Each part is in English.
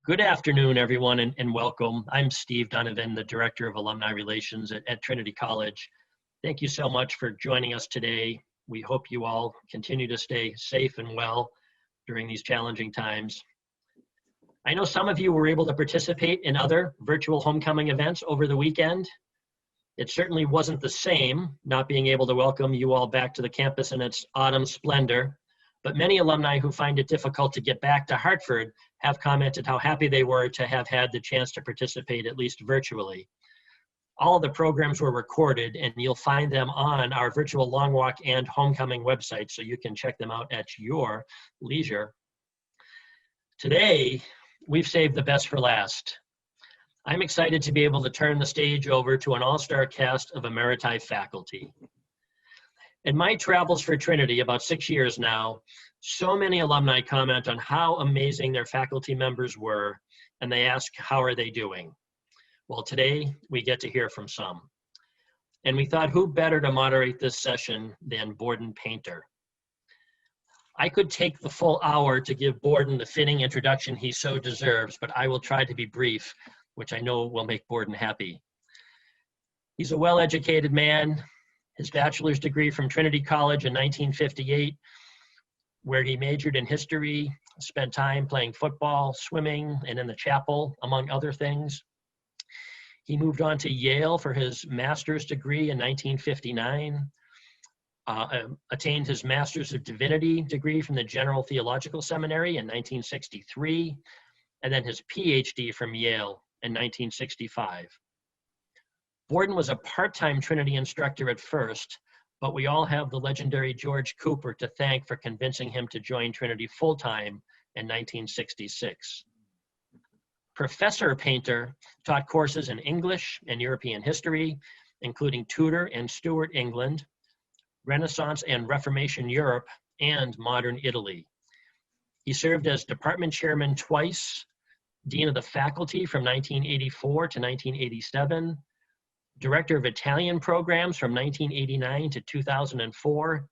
Good afternoon, everyone, and welcome. I'm Steve Donovan, the Director of Alumni Relations at Trinity College. Thank you so much for joining us today. We hope you all continue to stay safe and well during these challenging times. I know some of you were able to participate in other virtual homecoming events over the weekend. It certainly wasn't the same, not being able to welcome you all back to the campus in its autumn splendor, but many alumni who find it difficult to get back to Hartford have commented how happy they were to have had the chance to participate, at least virtually. All of the programs were recorded, and you'll find them on our virtual Long Walk and Homecoming website, so you can check them out at your leisure. Today, we've saved the best for last. I'm excited to be able to turn the stage over to an all-star cast of Emeriti faculty. In my travels for Trinity, about 6 years now, so many alumni comment on how amazing their faculty members were, and they ask, how are they doing? Well, today we get to hear from some. And we thought, who better to moderate this session than Borden Painter? I could take the full hour to give Borden the fitting introduction he so deserves, but I will try to be brief, which I know will make Borden happy. He's a well-educated man. His bachelor's degree from Trinity College in 1958, where he majored in history, spent time playing football, swimming, and in the chapel, among other things. He moved on to Yale for his master's degree in 1959, attained his Master's of Divinity degree from the General Theological Seminary in 1963, and then his PhD from Yale in 1965. Borden was a part-time Trinity instructor at first, but we all have the legendary George Cooper to thank for convincing him to join Trinity full-time in 1966. Professor Painter taught courses in English and European history, including Tudor and Stuart England, Renaissance and Reformation Europe, and modern Italy. He served as department chairman twice, dean of the faculty from 1984 to 1987, director of Italian programs from 1989 to 2004,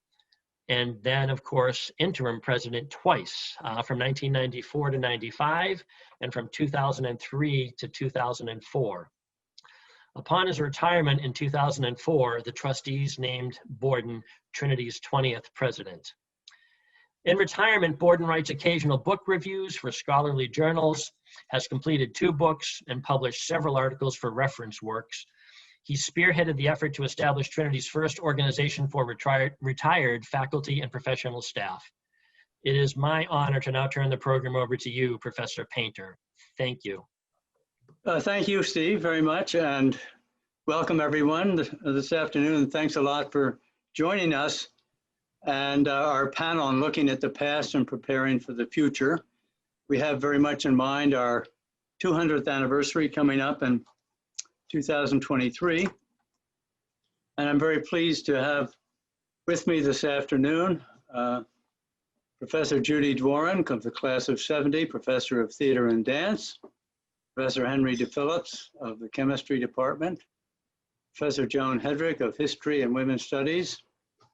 and then, of course, interim president twice, from 1994 to 95, and from 2003 to 2004. Upon his retirement in 2004, the trustees named Borden Trinity's 20th president. In retirement, Borden writes occasional book reviews for scholarly journals, has completed 2 books, and published several articles for reference works. He spearheaded the effort to establish Trinity's first organization for retired faculty and professional staff. It is my honor to now turn the program over to you, Professor Painter. Thank you. Thank you, Steve, very much, and welcome everyone this afternoon. Thanks a lot for joining us and our panel on looking at the past and preparing for the future. We have very much in mind our 200th anniversary coming up in 2023. And I'm very pleased to have with me this afternoon Professor Judy Dworin of the class of 70, Professor of Theater and Dance, Professor Henry DePhillips of the Chemistry Department, Professor Joan Hedrick of History and Women's Studies,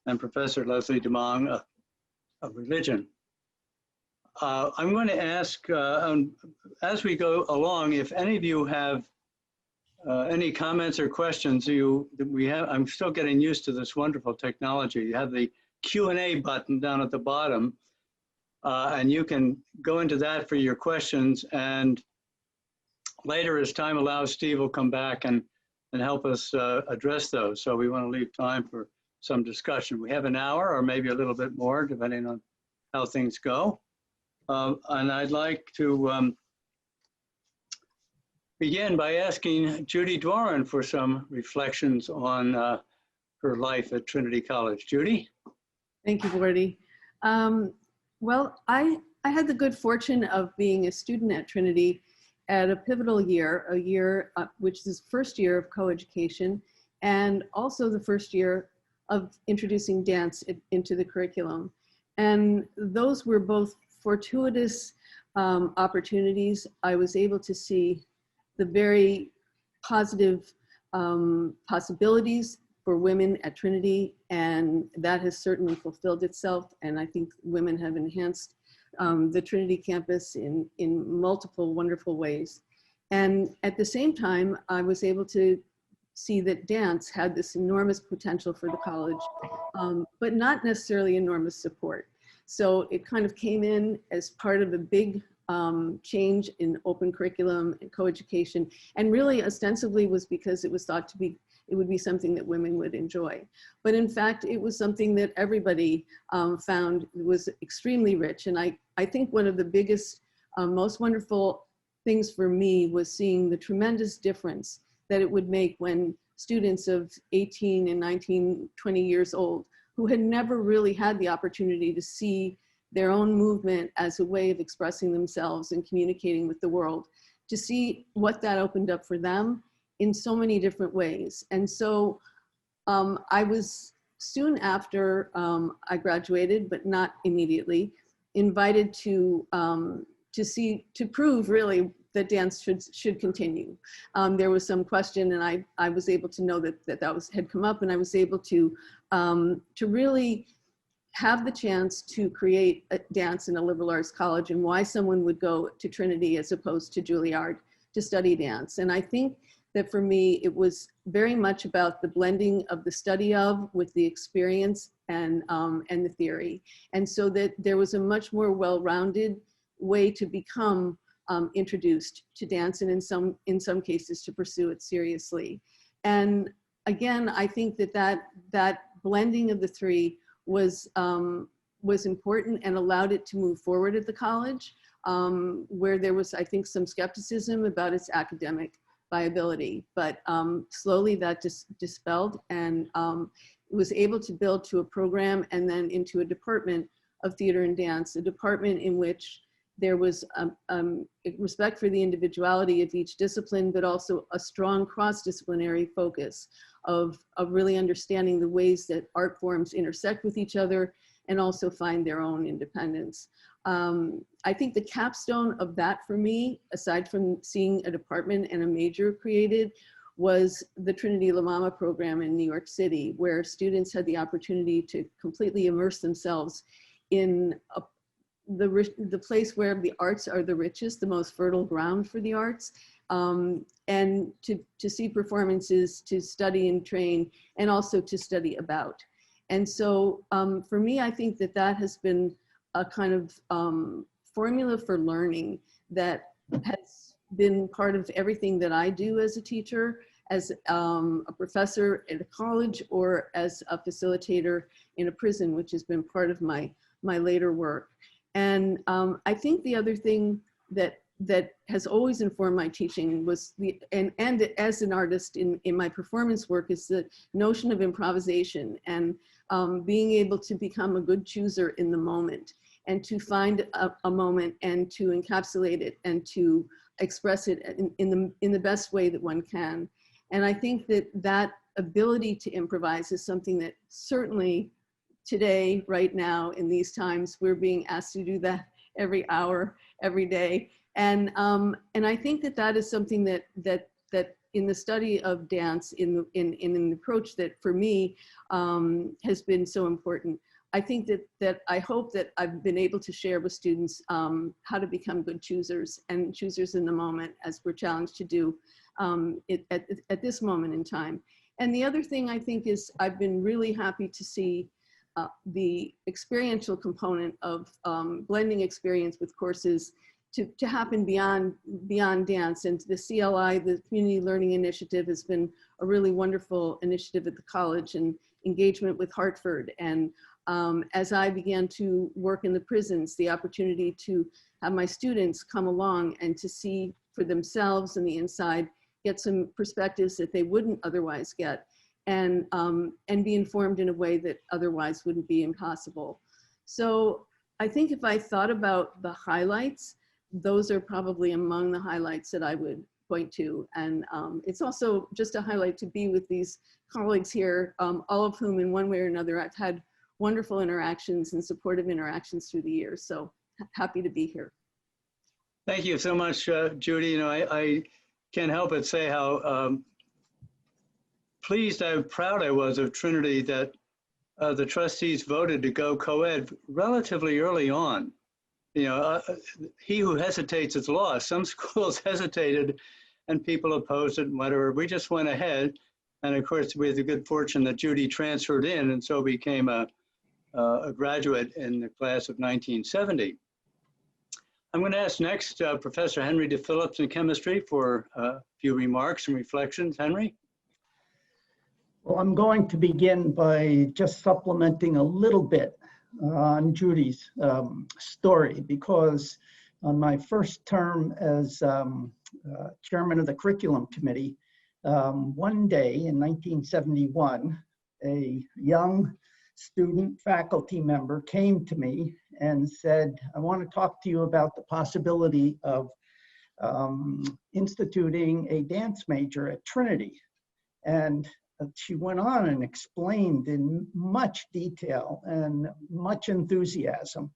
and Professor Leslie DeMong of Religion. I'm going to ask, as we go along, if any of you have any comments or questions. I'm still getting used to this wonderful technology. You have the Q&A button down at the bottom, and you can go into that for your questions. And later, as time allows, Steve will come back and help us address those. So we want to leave time for some discussion. We have an hour or maybe a little bit more, depending on how things go. And I'd like to begin by asking Judy Dworin for some reflections on her life at Trinity College. Judy? Thank you, Bordy. Well, I had the good fortune of being a student at Trinity at a pivotal year, which is the first year of coeducation, and also the first year of introducing dance into the curriculum. And those were both fortuitous opportunities. I was able to see the very positive possibilities for women at Trinity, and that has certainly fulfilled itself. And I think women have enhanced the Trinity campus in multiple wonderful ways. And at the same time, I was able to see that dance had this enormous potential for the college, but not necessarily enormous support. So it kind of came in as part of a big change in open curriculum and coeducation, and really ostensibly was because it was thought to be, it would be something that women would enjoy. But in fact, it was something that everybody found was extremely rich. And I think one of the biggest, most wonderful things for me was seeing the tremendous difference that it would make when students of 18 and 19, 20 years old, who had never really had the opportunity to see their own movement as a way of expressing themselves and communicating with the world, to see what that opened up for them in so many different ways. And so I was soon after I graduated, but not immediately, invited to prove really that dance should continue. There was some question, and I was able to know that had come up, and I was able to really have the chance to create a dance in a liberal arts college, and why someone would go to Trinity as opposed to Juilliard to study dance. And I think that for me, it was very much about the blending of the study of with the experience and the theory. And so that there was a much more well-rounded way to become introduced to dance, and in some cases to pursue it seriously. And again, I think that blending of the three was important and allowed it to move forward at the college, where there was, I think, some skepticism about its academic viability, but slowly that dispelled, and was able to build to a program and then into a department of theater and dance, a department in which there was respect for the individuality of each discipline, but also a strong cross-disciplinary focus of really understanding the ways that art forms intersect with each other and also find their own independence. I think the capstone of that for me, aside from seeing a department and a major created, was the Trinity La Mama program in New York City, where students had the opportunity to completely immerse themselves in the place where the arts are the richest, the most fertile ground for the arts, and to see performances, to study and train, and also to study about. And so for me, I think that has been a kind of formula for learning that has been part of everything that I do as a teacher, as a professor at a college, or as a facilitator in a prison, which has been part of my later work. And I think the other thing that has always informed my teaching was and as an artist in my performance work, is the notion of improvisation and being able to become a good chooser in the moment, and to find a moment and to encapsulate it and to express it in the best way that one can. And I think that ability to improvise is something that certainly today, right now, in these times, we're being asked to do that every hour, every day. And I think that is something that in the study of dance, in an approach that for me has been so important. I think that I hope that I've been able to share with students how to become good choosers, and choosers in the moment, as we're challenged to do at this moment in time. And the other thing I think is I've been really happy to see the experiential component of blending experience with courses to happen beyond dance. And the CLI, the Community Learning Initiative, has been a really wonderful initiative at the college, and engagement with Hartford. And as I began to work in the prisons, the opportunity to have my students come along and to see for themselves on the inside, get some perspectives that they wouldn't otherwise get, and be informed in a way that otherwise wouldn't be impossible. So I think if I thought about the highlights, those are probably among the highlights that I would point to. And it's also just a highlight to be with these colleagues here, all of whom in one way or another I've had wonderful interactions and supportive interactions through the years. So happy to be here. Thank you so much, Judy. You know, I can't help but say how pleased, how proud I was of Trinity that the trustees voted to go co-ed relatively early on. You know, he who hesitates is lost. Some schools hesitated and people opposed it and whatever. We just went ahead. And of course, we had the good fortune that Judy transferred in and so became a graduate in the class of 1970. I'm going to ask next Professor Henry DePhillips in chemistry for a few remarks and reflections. Henry? Well, I'm going to begin by just supplementing a little bit on Judy's story, because on my first term as chairman of the curriculum committee, one day in 1971, a young student faculty member came to me and said, I want to talk to you about the possibility of instituting a dance major at Trinity. And she went on and explained in much detail and much enthusiasm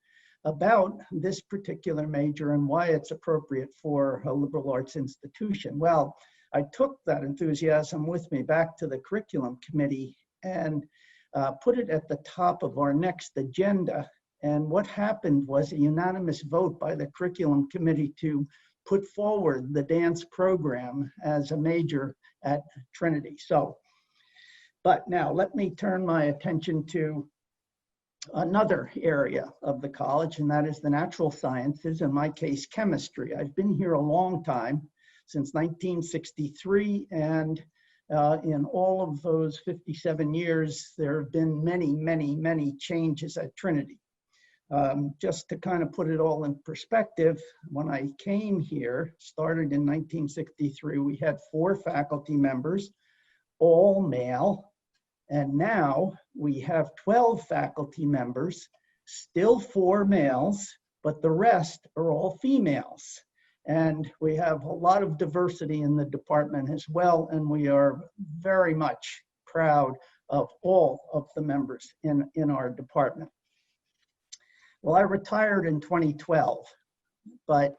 about this particular major and why it's appropriate for a liberal arts institution. Well, I took that enthusiasm with me back to the curriculum committee and put it at the top of our next agenda. And what happened was a unanimous vote by the curriculum committee to put forward the dance program as a major at Trinity. So, but now let me turn my attention to another area of the college, and that is the natural sciences, in my case, chemistry. I've been here a long time, since 1963, and in all of those 57 years, there have been many, many, many changes at Trinity. Just to kind of put it all in perspective, when I came here, started in 1963, we had 4 faculty members, all male, and now we have 12 faculty members, still 4 males, but the rest are all females. And we have a lot of diversity in the department as well, and we are very much proud of all of the members in our department. Well, I retired in 2012, but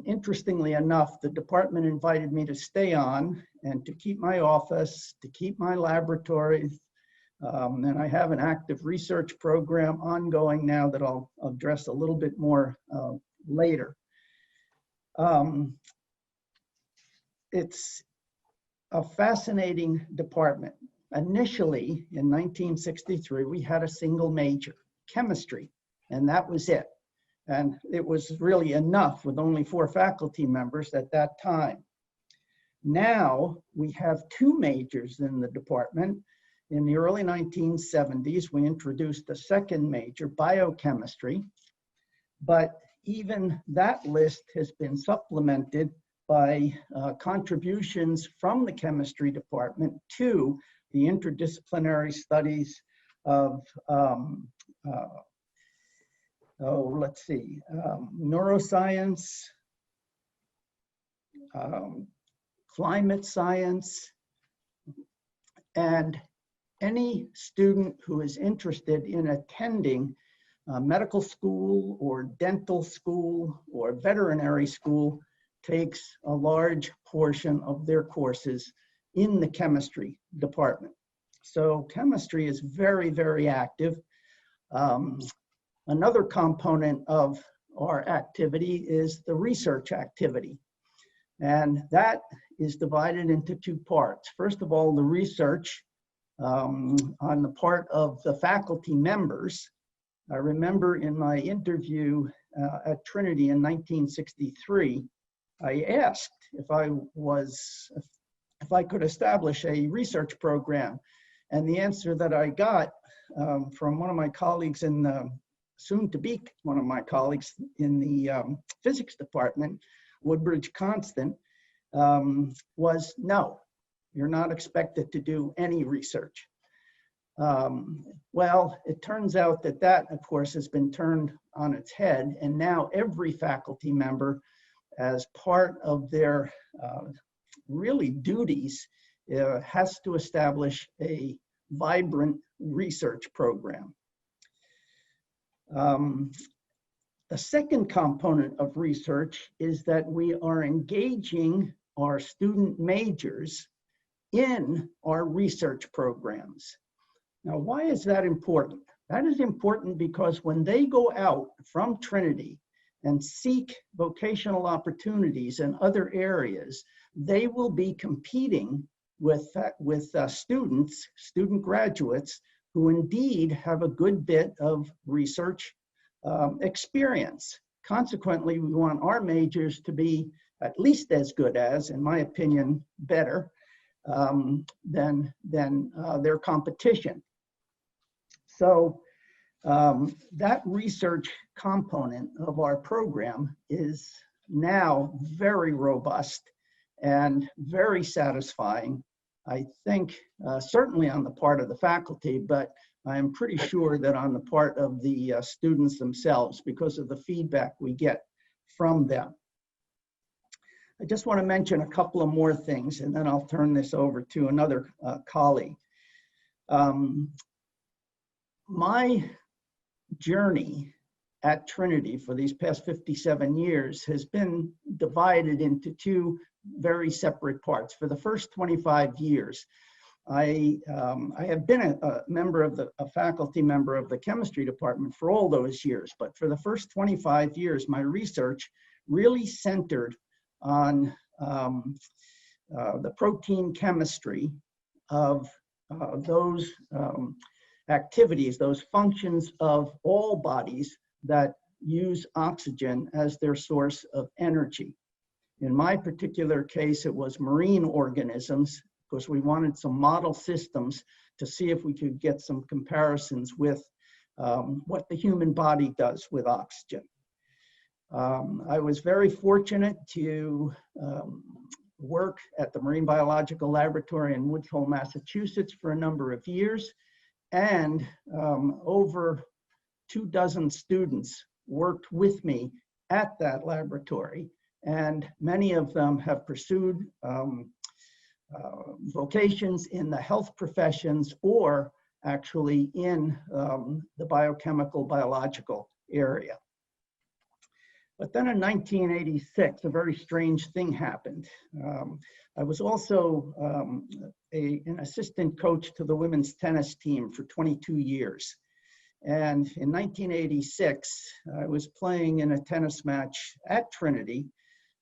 interestingly enough, the department invited me to stay on and to keep my office, to keep my laboratories, and I have an active research program ongoing now that I'll address a little bit more later. It's a fascinating department. Initially, in 1963, we had a single major, chemistry, and that was it. And it was really enough with only 4 faculty members at that time. Now we have 2 majors in the department. In the early 1970s, we introduced a second major, biochemistry, but even that list has been supplemented by contributions from the chemistry department to the interdisciplinary studies of neuroscience, climate science, and any student who is interested in attending medical school or dental school or veterinary school takes a large portion of their courses in the chemistry department. So chemistry is very, very active. Another component of our activity is the research activity. And that is divided into 2 parts. First of all, the research on the part of the faculty members. I remember in my interview at Trinity in 1963, I asked if I could establish a research program. And the answer that I got from one of my colleagues in the, soon to be one of my colleagues in the physics department, Woodbridge Constant, was no, you're not expected to do any research. Well, it turns out that that, of course, has been turned on its head, and now every faculty member, as part of their really duties, has to establish a vibrant research program. The second component of research is that we are engaging our student majors in our research programs. Now, why is that important? That is important because when they go out from Trinity and seek vocational opportunities in other areas, they will be competing with student graduates who indeed have a good bit of research experience. Consequently, we want our majors to be at least as good as, in my opinion, better than their competition. So that research component of our program is now very robust and very satisfying. I think certainly on the part of the faculty, but I am pretty sure that on the part of the students themselves because of the feedback we get from them. I just want to mention a couple of more things and then I'll turn this over to another colleague. My journey at Trinity for these past 57 years has been divided into two very separate parts. For the first 25 years, I have been a faculty member of the chemistry department for all those years, but for the first 25 years, my research really centered on the protein chemistry of those activities, those functions of all bodies that use oxygen as their source of energy. In my particular case, it was marine organisms, because we wanted some model systems to see if we could get some comparisons with what the human body does with oxygen. I was very fortunate to work at the Marine Biological Laboratory in Woods Hole, Massachusetts for a number of years, and over 24 students worked with me at that laboratory, and many of them have pursued vocations in the health professions or actually in the biochemical, biological area. But then in 1986, a very strange thing happened. I was also an assistant coach to the women's tennis team for 22 years. And in 1986, I was playing in a tennis match at Trinity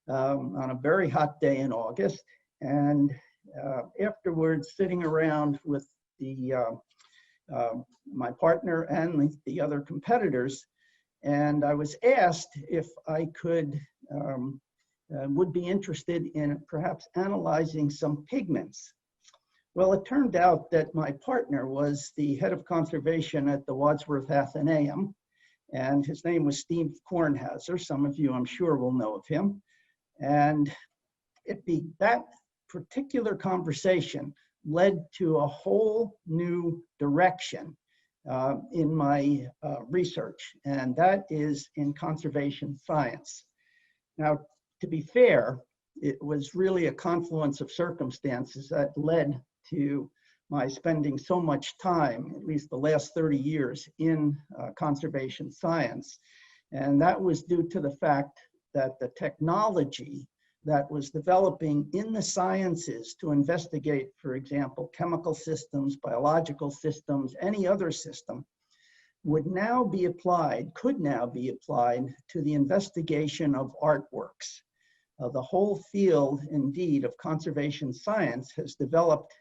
on a very hot day in August. And afterwards, sitting around with my partner and the other competitors, and I was asked if I would be interested in perhaps analyzing some pigments. Well, it turned out that my partner was the head of conservation at the Wadsworth Athenaeum, and his name was Steve Kornhauser. Some of you, I'm sure, will know of him. And that particular conversation led to a whole new direction in my research, and that is in conservation science. Now, to be fair, it was really a confluence of circumstances that led to my spending so much time, at least the last 30 years, in conservation science. And that was due to the fact that the technology that was developing in the sciences to investigate, for example, chemical systems, biological systems, any other system, could now be applied to the investigation of artworks. The whole field, indeed, of conservation science has developed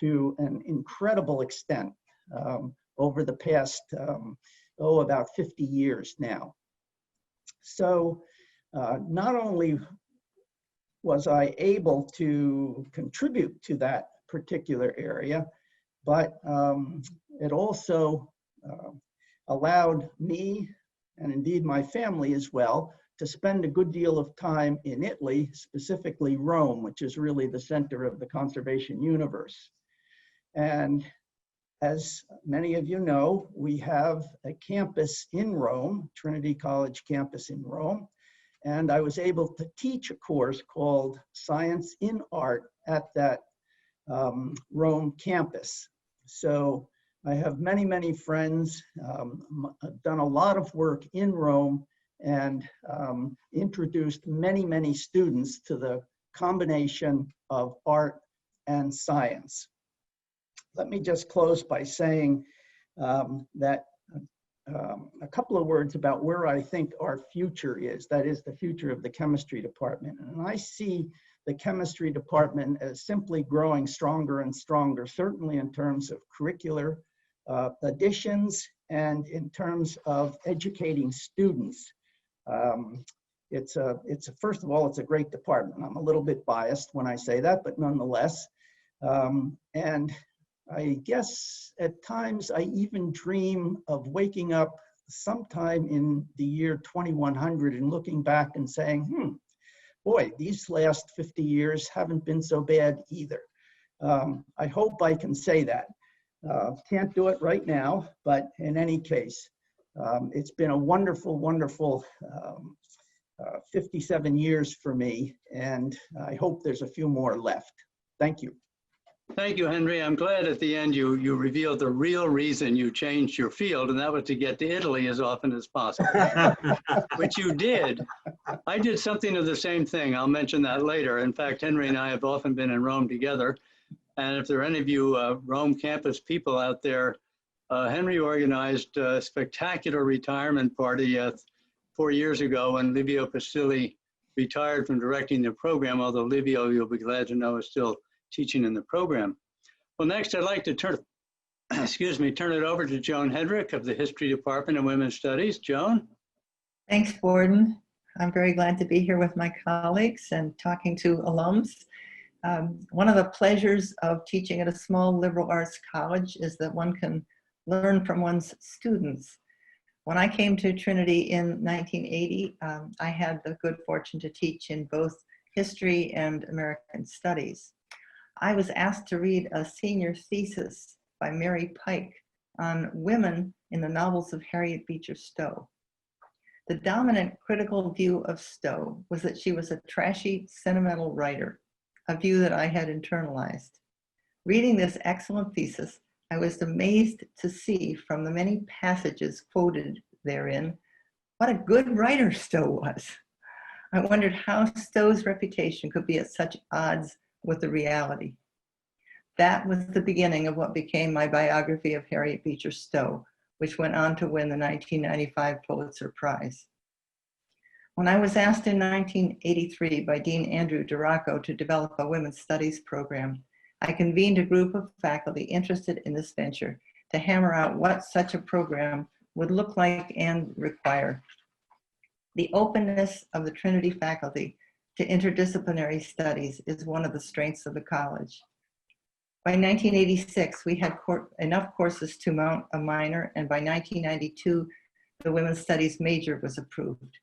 to an incredible extent over the past, about 50 years now. So not only was I able to contribute to that particular area, but it also allowed me, and indeed my family as well, to spend a good deal of time in Italy, specifically Rome, which is really the center of the conservation universe. And as many of you know, we have a campus in Rome, Trinity College campus in Rome, and I was able to teach a course called Science in Art at that Rome campus. So I have many, many friends. I've done a lot of work in Rome and introduced many, many students to the combination of art and science. Let me just close by saying that a couple of words about where I think our future is, that is the future of the chemistry department. And I see the chemistry department as simply growing stronger and stronger, certainly in terms of curricular additions and in terms of educating students. First of all, it's a great department. I'm a little bit biased when I say that, but nonetheless. And I guess at times I even dream of waking up sometime in the year 2100 and looking back and saying, boy, these last 50 years haven't been so bad either. I hope I can say that. Can't do it right now, but in any case, it's been a wonderful, wonderful 57 years for me, and I hope there's a few more left. Thank you. Thank you, Henry. I'm glad at the end you revealed the real reason you changed your field, and that was to get to Italy as often as possible, which you did. I did something of the same thing. I'll mention that later. In fact, Henry and I have often been in Rome together. And if there are any of you Rome campus people out there, Henry organized a spectacular retirement party 4 years ago when Livio Pastilli retired from directing the program, although Livio, you'll be glad to know, is still teaching in the program. Well, next I'd like to turn it over to Joan Hedrick of the History Department and Women's Studies. Joan? Thanks, Borden. I'm very glad to be here with my colleagues and talking to alums. One of the pleasures of teaching at a small liberal arts college is that one can learn from one's students. When I came to Trinity in 1980, I had the good fortune to teach in both history and American studies. I was asked to read a senior thesis by Mary Pike on women in the novels of Harriet Beecher Stowe. The dominant critical view of Stowe was that she was a trashy, sentimental writer, a view that I had internalized. Reading this excellent thesis, I was amazed to see from the many passages quoted therein what a good writer Stowe was. I wondered how Stowe's reputation could be at such odds with the reality. That was the beginning of what became my biography of Harriet Beecher Stowe, which went on to win the 1995 Pulitzer Prize. When I was asked in 1983 by Dean Andrew Duraco to develop a women's studies program, I convened a group of faculty interested in this venture to hammer out what such a program would look like and require. The openness of the Trinity faculty to interdisciplinary studies is one of the strengths of the college. By 1986, we had enough courses to mount a minor, and by 1992, the women's studies major was approved.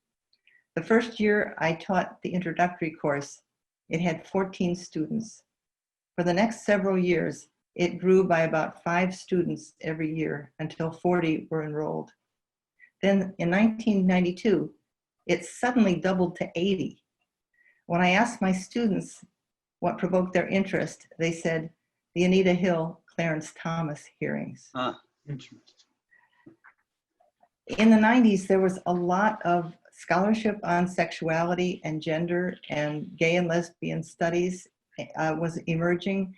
The first year I taught the introductory course, it had 14 students. For the next several years, it grew by about 5 students every year until 40 were enrolled. Then in 1992, it suddenly doubled to 80. When I asked my students what provoked their interest, they said, the Anita Hill, Clarence Thomas hearings. Interesting. In the 90s, there was a lot of scholarship on sexuality and gender, and gay and lesbian studies was emerging,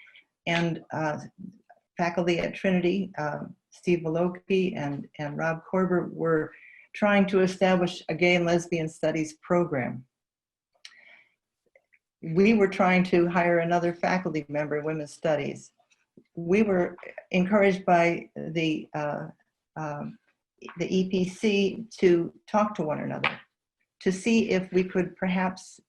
and faculty at Trinity, Steve Maloki and Rob Korber, were trying to establish a gay and lesbian studies program. We were trying to hire another faculty member in women's studies. We were encouraged by the EPC to talk to one another, to see if we could perhaps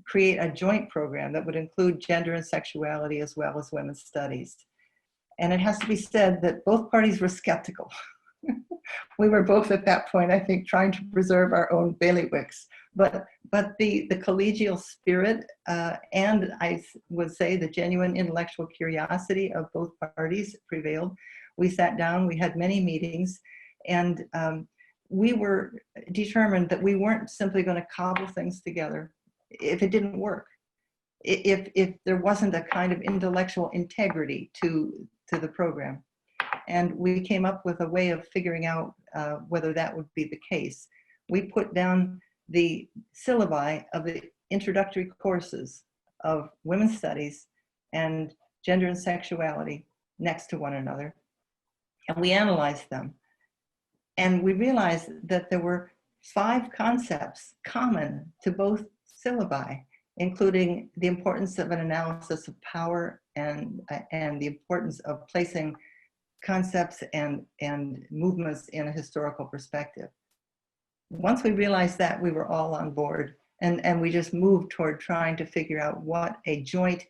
create a joint program that would include gender and sexuality as well as women's studies. And it has to be said that both parties were skeptical. We were both at that point, I think, trying to preserve our own bailiwicks. But the collegial spirit and I would say the genuine intellectual curiosity of both parties prevailed. We sat down, we had many meetings, and we were determined that we weren't simply going to cobble things together if it didn't work. If there wasn't a kind of intellectual integrity to the program. And we came up with a way of figuring out whether that would be the case. We put down the syllabi of the introductory courses of women's studies and gender and sexuality next to one another, and we analyzed them. And we realized that there were 5 concepts common to both syllabi, including the importance of an analysis of power and the importance of placing concepts and movements in a historical perspective. Once we realized that, we were all on board, and we just moved toward trying to figure out what a joint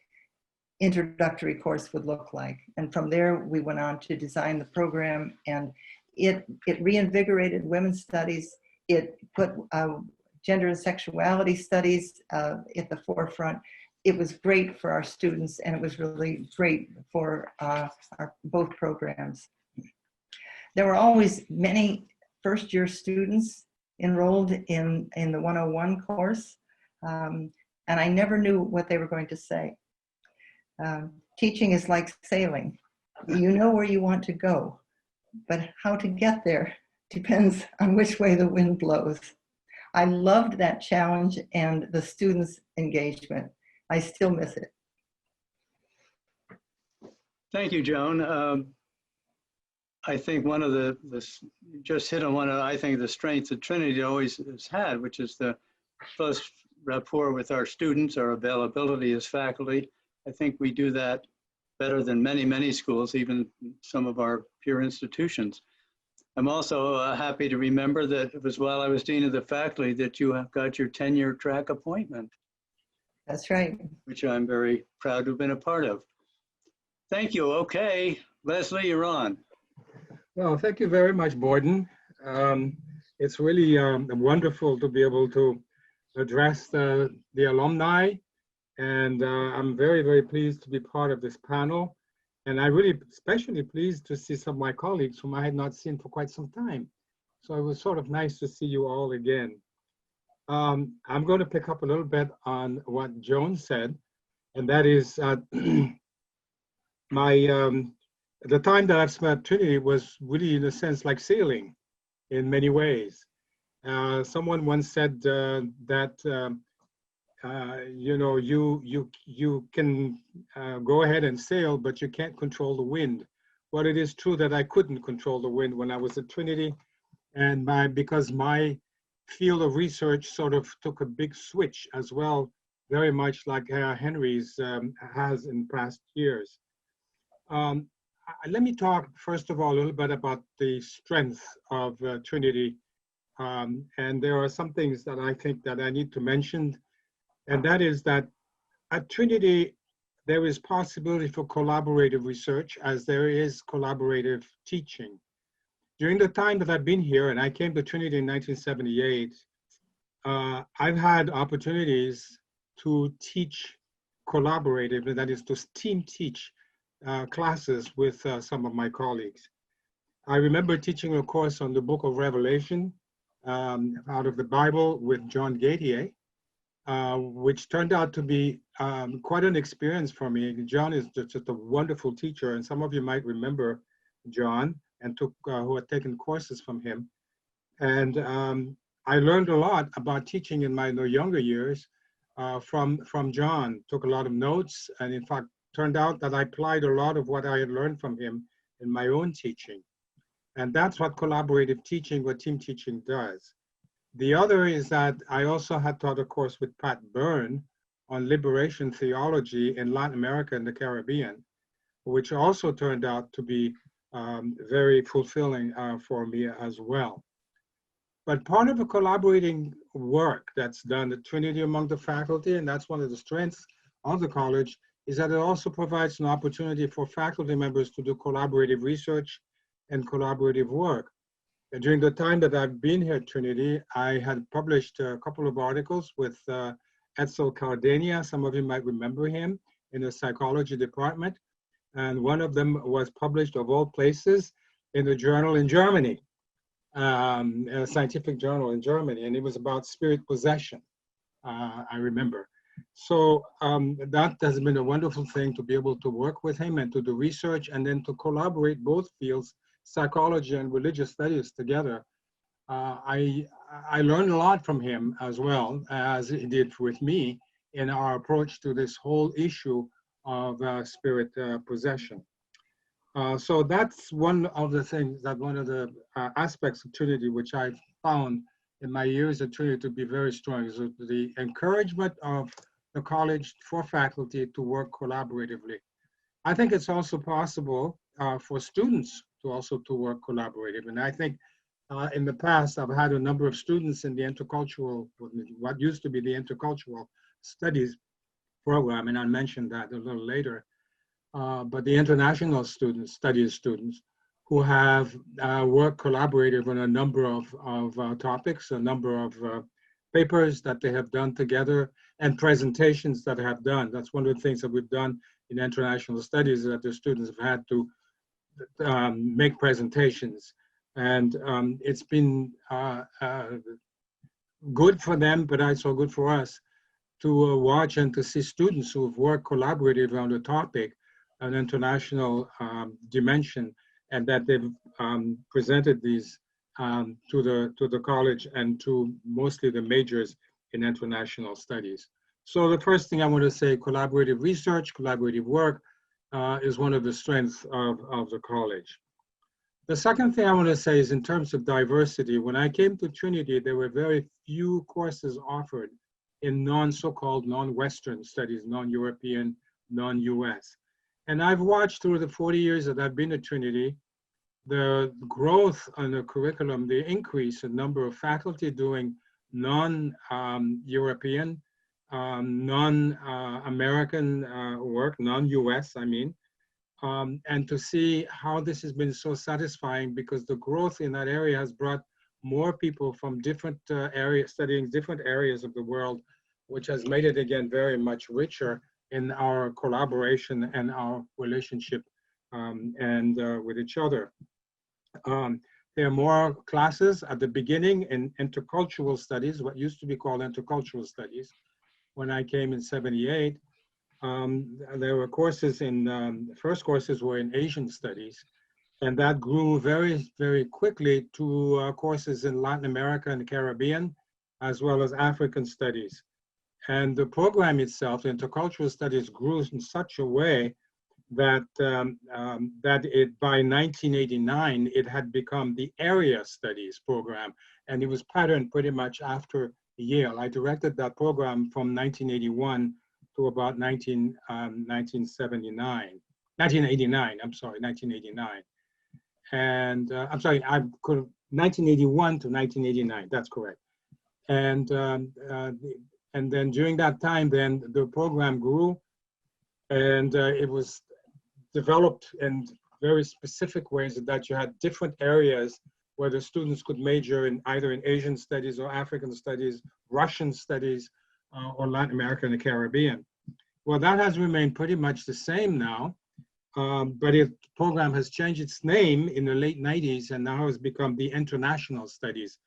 introductory course would look like. And from there, we went on to design the program, and it reinvigorated women's studies. It put gender and sexuality studies at the forefront. It was great for our students, and it was really great for our both programs. There were always many first-year students enrolled in the 101 course, and I never knew what they were going to say. Teaching is like sailing. You know where you want to go, but how to get there depends on which way the wind blows. I loved that challenge and the students' engagement. I still miss it. Thank you, Joan. I think one of just hit on one of, I think, the strengths that Trinity always has had, which is the close rapport with our students, our availability as faculty. I think we do that better than many, many schools, even some of our peer institutions. I'm also happy to remember that it was while I was Dean of the Faculty that you have got your tenure track appointment. That's right. Which I'm very proud to have been a part of. Thank you. Okay, Leslie, you're on. Well, thank you very much, Borden. It's really wonderful to be able to address the alumni, and I'm very, very pleased to be part of this panel. And I really especially pleased to see some of my colleagues whom I had not seen for quite some time. So it was sort of nice to see you all again. I'm going to pick up a little bit on what Joan said, and that is the time that I've spent at Trinity was really, in a sense, like sailing in many ways. Someone once said that you know, you can go ahead and sail, but you can't control the wind. Well, it is true that I couldn't control the wind when I was at Trinity, and because my field of research sort of took a big switch as well, very much like Henry's has in past years. Let me talk first of all a little bit about the strength of Trinity, and there are some things that I think that I need to mention. And that is that at Trinity, there is possibility for collaborative research as there is collaborative teaching. During the time that I've been here, and I came to Trinity in 1978, I've had opportunities to teach collaborative, and that is to team teach classes with some of my colleagues. I remember teaching a course on the book of Revelation out of the Bible with John Gatier, which turned out to be quite an experience for me. John is just a wonderful teacher, and some of you might remember John and who had taken courses from him. And I learned a lot about teaching in my younger years from John. Took a lot of notes, and in fact, turned out that I applied a lot of what I had learned from him in my own teaching. And that's what collaborative teaching or team teaching does. The other is that I also had taught a course with Pat Byrne on liberation theology in Latin America and the Caribbean, which also turned out to be very fulfilling for me as well. But part of the collaborating work that's done at Trinity among the faculty, and that's one of the strengths of the college, is that it also provides an opportunity for faculty members to do collaborative research and collaborative work. And during the time that I've been here at Trinity, I had published a couple of articles with Edsel Cardenia. Some of you might remember him in the psychology department. And one of them was published, of all places, in a journal in Germany, a scientific journal in Germany, and it was about spirit possession, I remember. So that has been a wonderful thing to be able to work with him and to do research and then to collaborate both fields, psychology and religious studies, together. I learned a lot from him as well as he did with me in our approach to this whole issue of spirit possession. So that's one of the things, that one of the aspects of Trinity which I found in my years at Trinity to be very strong, is the encouragement of the college for faculty to work collaboratively. I think it's also possible for students to also to work collaborative. And I think in the past, I've had a number of students in the intercultural, what used to be the intercultural studies program, and I'll mention that a little later. But the international students, studies students, who have worked collaborative on a number of topics, a number of papers that they have done together, and presentations that they have done. That's one of the things that we've done in international studies, that the students have had to make presentations. And it's been good for them, but also good for us to watch and to see students who have worked collaboratively on the topic, an international dimension, and that they've presented these to the college and to mostly the majors in international studies. So the first thing I want to say, collaborative research, collaborative work is one of the strengths of the college. The second thing I want to say is in terms of diversity. When I came to Trinity, there were very few courses offered in so-called non-Western studies, non-European, non-US. And I've watched through the 40 years that I've been at Trinity, the growth on the curriculum, the increase in number of faculty doing non-European, non-American work, non-US, I mean, and to see how this has been so satisfying, because the growth in that area has brought more people from different areas, studying different areas of the world, which has made it again very much richer in our collaboration and our relationship and with each other. There are more classes at the beginning in intercultural studies, what used to be called intercultural studies. When I came in '78, there were courses in, the first courses were in Asian studies, and that grew very, very quickly to courses in Latin America and the Caribbean, as well as African studies. And the program itself, the intercultural studies, grew in such a way that by 1989, it had become the area studies program, and it was patterned pretty much after Yale. I directed that program from 1981 to about 1989, I'm sorry, 1989. And I'm sorry, 1981 to 1989, that's correct. And then during that time, then the program grew, and it was developed in very specific ways, that you had different areas where the students could major in either in Asian studies or African studies, Russian studies, or Latin America and the Caribbean. Well, that has remained pretty much the same now, but the program has changed its name in the late 90s and now has become the International Studies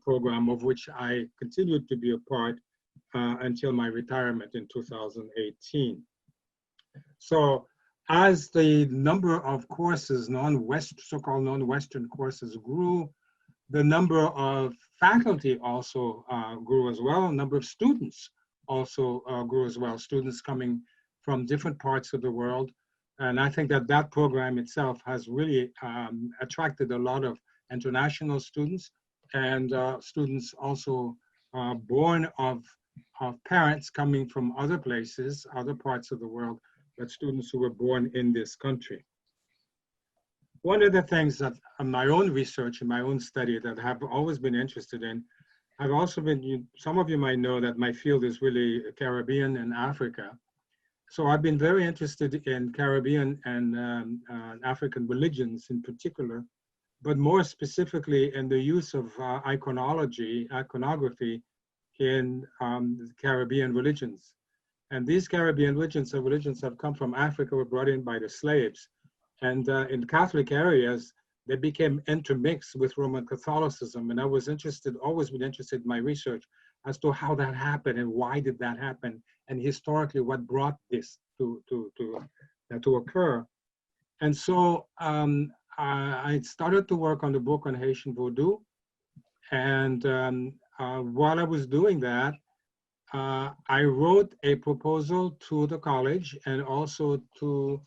program, of which I continued to be a part until my retirement in 2018. So as the number of courses, so-called non-Western courses grew, the number of faculty also grew as well. A number of students also grew as well. Students coming from different parts of the world. And I think that that program itself has really attracted a lot of international students, and students also born of parents coming from other places, other parts of the world, but students who were born in this country. One of the things that in my own research, in my own study, that I've always been interested in, I've also been, some of you might know that my field is really Caribbean and Africa. So I've been very interested in Caribbean and African religions in particular, but more specifically in the use of iconography in Caribbean religions. And these Caribbean religions are religions that have come from Africa, were brought in by the slaves. And in Catholic areas, they became intermixed with Roman Catholicism. And I was interested, always been interested in my research as to how that happened and why did that happen, and historically what brought this to occur. And so I started to work on the book on Haitian Vodou. And while I was doing that, I wrote a proposal to the college and also to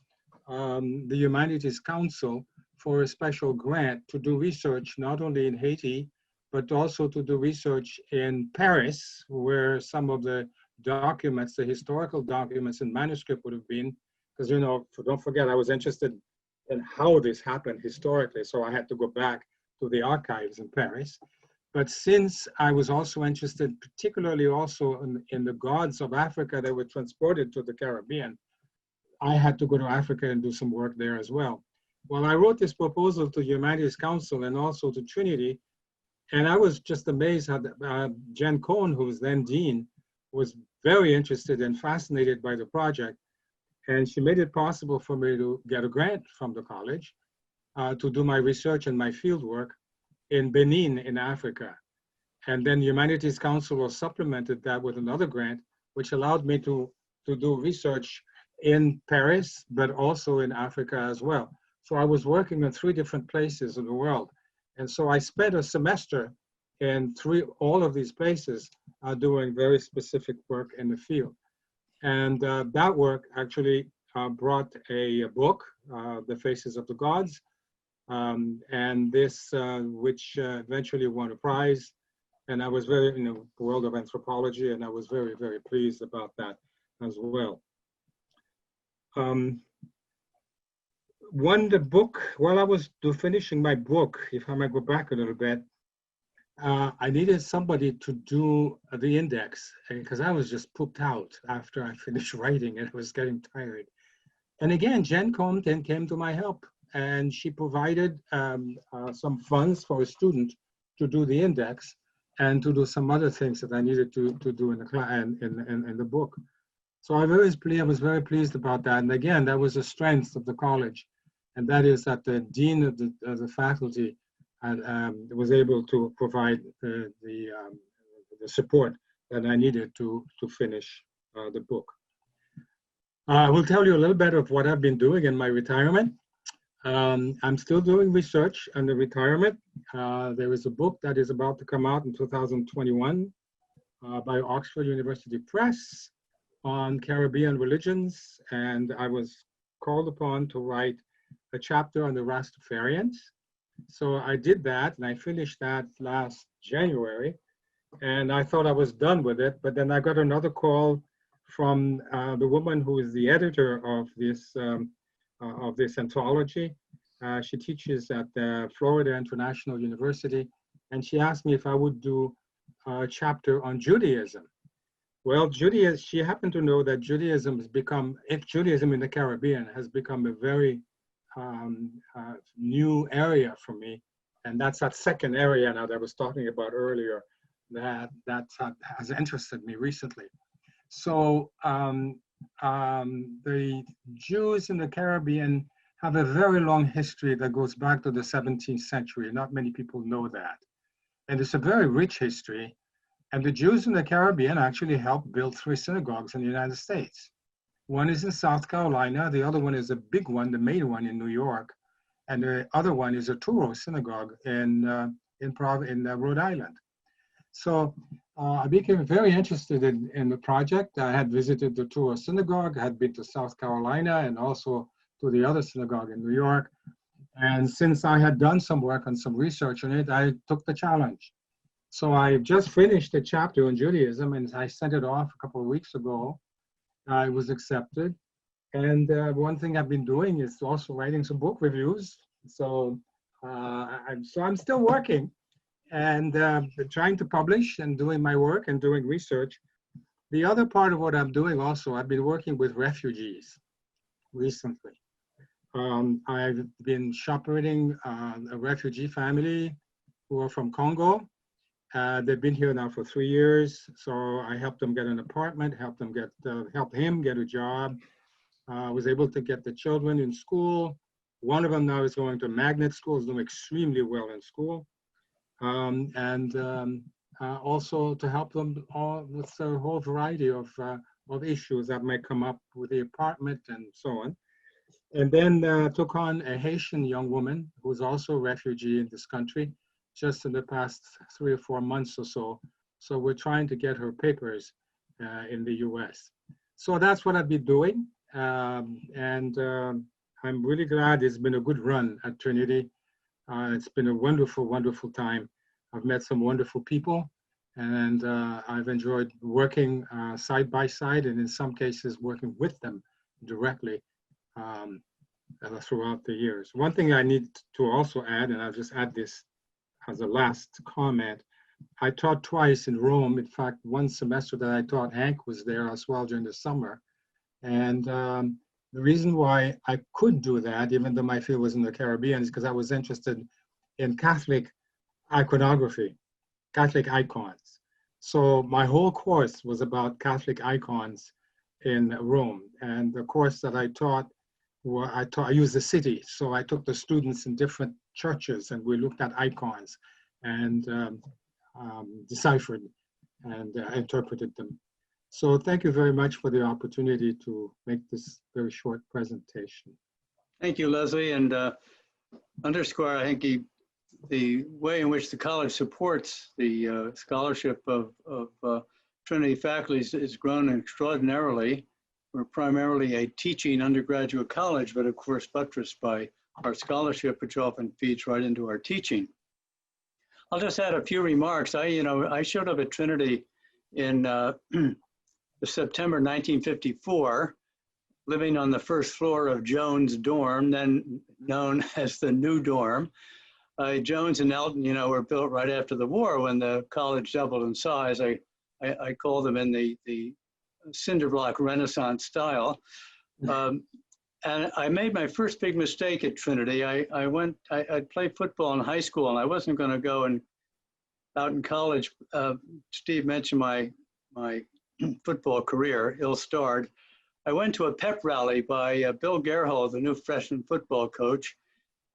the Humanities Council for a special grant to do research not only in Haiti, but also to do research in Paris, where some of the documents, the historical documents and manuscript would have been, because, you know, don't forget, I was interested in how this happened historically, so I had to go back to the archives in Paris. But since I was also interested, particularly also in the gods of Africa that were transported to the Caribbean, I had to go to Africa and do some work there as well. Well, I wrote this proposal to Humanities Council and also to Trinity, and I was just amazed how Jen Cohn, who was then dean, was very interested and fascinated by the project. And she made it possible for me to get a grant from the college to do my research and my field work in Benin in Africa. And then Humanities Council supplemented that with another grant, which allowed me to do research in Paris, but also in Africa as well. So I was working in 3 different places in the world. And so I spent a semester in all of these places doing very specific work in the field. And that work actually brought a book, The Faces of the Gods, and this, which eventually won a prize. And I was very, in the world of anthropology, and I was very, very pleased about that as well. While I was finishing my book, if I might go back a little bit, I needed somebody to do the index, because I was just pooped out after I finished writing and I was getting tired. And again, Jen Cohn then came to my help, and she provided some funds for a student to do the index and to do some other things that I needed to do in the book. So I was very pleased about that. And again, that was a strength of the college, and that is that the dean of the faculty was able to provide the support that I needed to finish the book. I will tell you a little bit of what I've been doing in my retirement. I'm still doing research under retirement. There is a book that is about to come out in 2021 by Oxford University Press on Caribbean religions, and I was called upon to write a chapter on the Rastafarians. So I did that, and I finished that last January, and I thought I was done with it, but then I got another call from the woman who is the editor of this anthology. She teaches at Florida International University, and she asked me if I would do a chapter on Judaism. Well, she happened to know that Judaism in the Caribbean has become a very new area for me, and that's that second area now that I was talking about earlier that has interested me recently. So the Jews in the Caribbean have a very long history that goes back to the 17th century. Not many people know that. And it's a very rich history. And the Jews in the Caribbean actually helped build 3 synagogues in the United States. One is in South Carolina, the other one is a big one, the main one in New York, and the other one is a Touro synagogue in Rhode Island. So I became very interested in the project. I had visited the Touro synagogue, I had been to South Carolina, and also to the other synagogue in New York. And since I had done some work and some research on it, I took the challenge. So I just finished a chapter on Judaism, and I sent it off a couple of weeks ago. I was accepted. And one thing I've been doing is also writing some book reviews. So I'm still working and trying to publish and doing my work and doing research. The other part of what I'm doing also, I've been working with refugees recently. I've been shepherding a refugee family who are from Congo. They've been here now for 3 years, so I helped them get an apartment, helped him get a job. I was able to get the children in school. One of them now is going to magnet school, is doing extremely well in school. Also to help them all with a whole variety of issues that might come up with the apartment and so on. And then took on a Haitian young woman who's also a refugee in this country, just in the past 3 or 4 months or so. So we're trying to get her papers in the U.S. So that's what I've been doing. I'm really glad it's been a good run at Trinity. It's been a wonderful, wonderful time. I've met some wonderful people, and I've enjoyed working side by side, and in some cases working with them directly throughout the years. One thing I need to also add, and I'll just add this as a last comment, I taught twice in Rome. In fact, one semester that I taught, Hank was there as well during the summer. And the reason why I could do that, even though my field was in the Caribbean, is because I was interested in Catholic iconography, Catholic icons. So my whole course was about Catholic icons in Rome. And the course that I taught, I used the city. So I took the students in different churches and we looked at icons and deciphered and interpreted them. So thank you very much for the opportunity to make this very short presentation. Thank you, Leslie, and underscore, I think, the way in which the college supports the scholarship of Trinity faculty has grown extraordinarily. We're primarily a teaching undergraduate college, but of course buttressed by our scholarship, which often feeds right into our teaching. I'll just add a few remarks. I showed up at Trinity in September 1954, living on the first floor of Joan's dorm, then known as the New Dorm. Jones and Elton, were built right after the war when the college doubled in size. I call them in the cinder block Renaissance style. And I made my first big mistake at Trinity. I played football in high school, and I wasn't going to go out in college. Steve mentioned my football career, ill-starred. I went to a pep rally by Bill Gerhold, the new freshman football coach,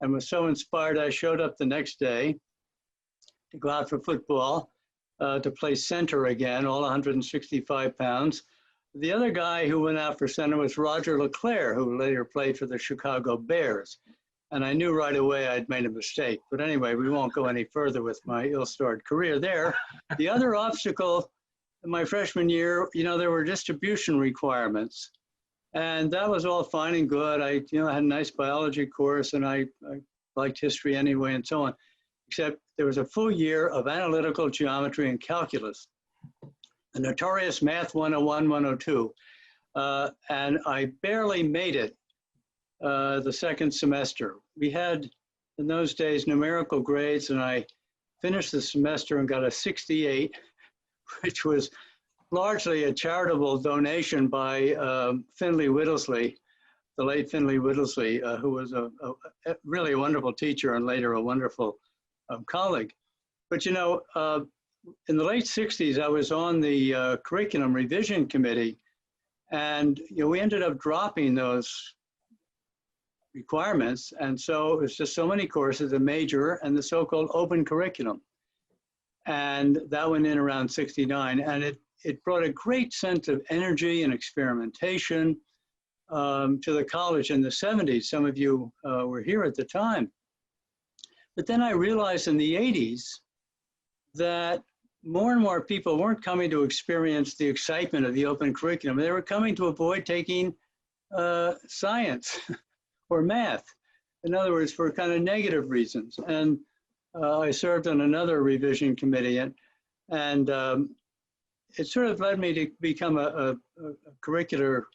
and was so inspired I showed up the next day to go out for football, to play center again, all 165 pounds. The other guy who went out for center was Roger LeClaire, who later played for the Chicago Bears. And I knew right away I'd made a mistake. But anyway, we won't go any further with my ill-starred career there. The other obstacle in my freshman year, there were distribution requirements. And that was all fine and good. I had a nice biology course, and I liked history anyway, and so on. Except there was a full year of analytical geometry and calculus, the notorious Math 101, 102. And I barely made it the second semester. We had, in those days, numerical grades, and I finished the semester and got a 68, which was largely a charitable donation by Finley Whittlesley, the late Finley Whittlesley, who was a really a wonderful teacher and later a wonderful colleague. But in the late 60s, I was on the curriculum revision committee, and we ended up dropping those requirements. And so it was just so many courses, a major and the so-called open curriculum. And that went in around 69. And it brought a great sense of energy and experimentation to the college in the 70s. Some of you were here at the time. But then I realized in the 80s that more and more people weren't coming to experience the excitement of the open curriculum. They were coming to avoid taking science or math. In other words, for kind of negative reasons. And I served on another revision committee, and it sort of led me to become a curriculum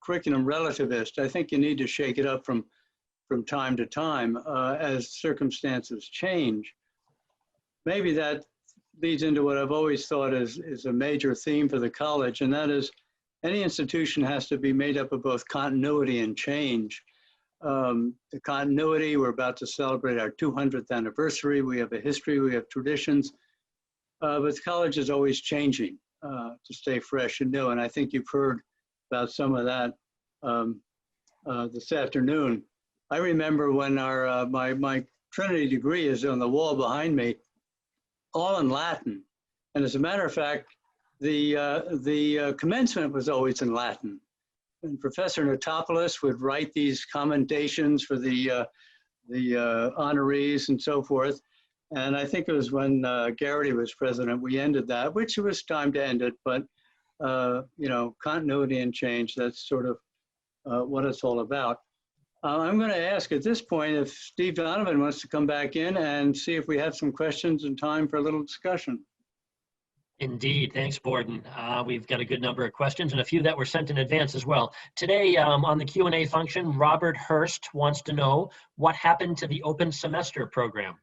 relativist. I think you need to shake it up from time to time as circumstances change. Maybe that leads into what I've always thought is a major theme for the college, and that is any institution has to be made up of both continuity and change. The continuity, we're about to celebrate our 200th anniversary. We have a history, we have traditions, but the college is always changing to stay fresh and new. And I think you've heard about some of that this afternoon. I remember when my Trinity degree is on the wall behind me, all in Latin. And as a matter of fact, the commencement was always in Latin. And Professor Notopoulos would write these commendations for the honorees and so forth. And I think it was when Garrity was president, we ended that, which it was time to end it. But continuity and change. That's sort of what it's all about. I'm going to ask at this point if Steve Donovan wants to come back in and see if we have some questions and time for a little discussion. Indeed. Thanks, Borden. We've got a good number of questions and a few that were sent in advance as well. Today on the Q&A function, Robert Hurst wants to know what happened to the open semester program.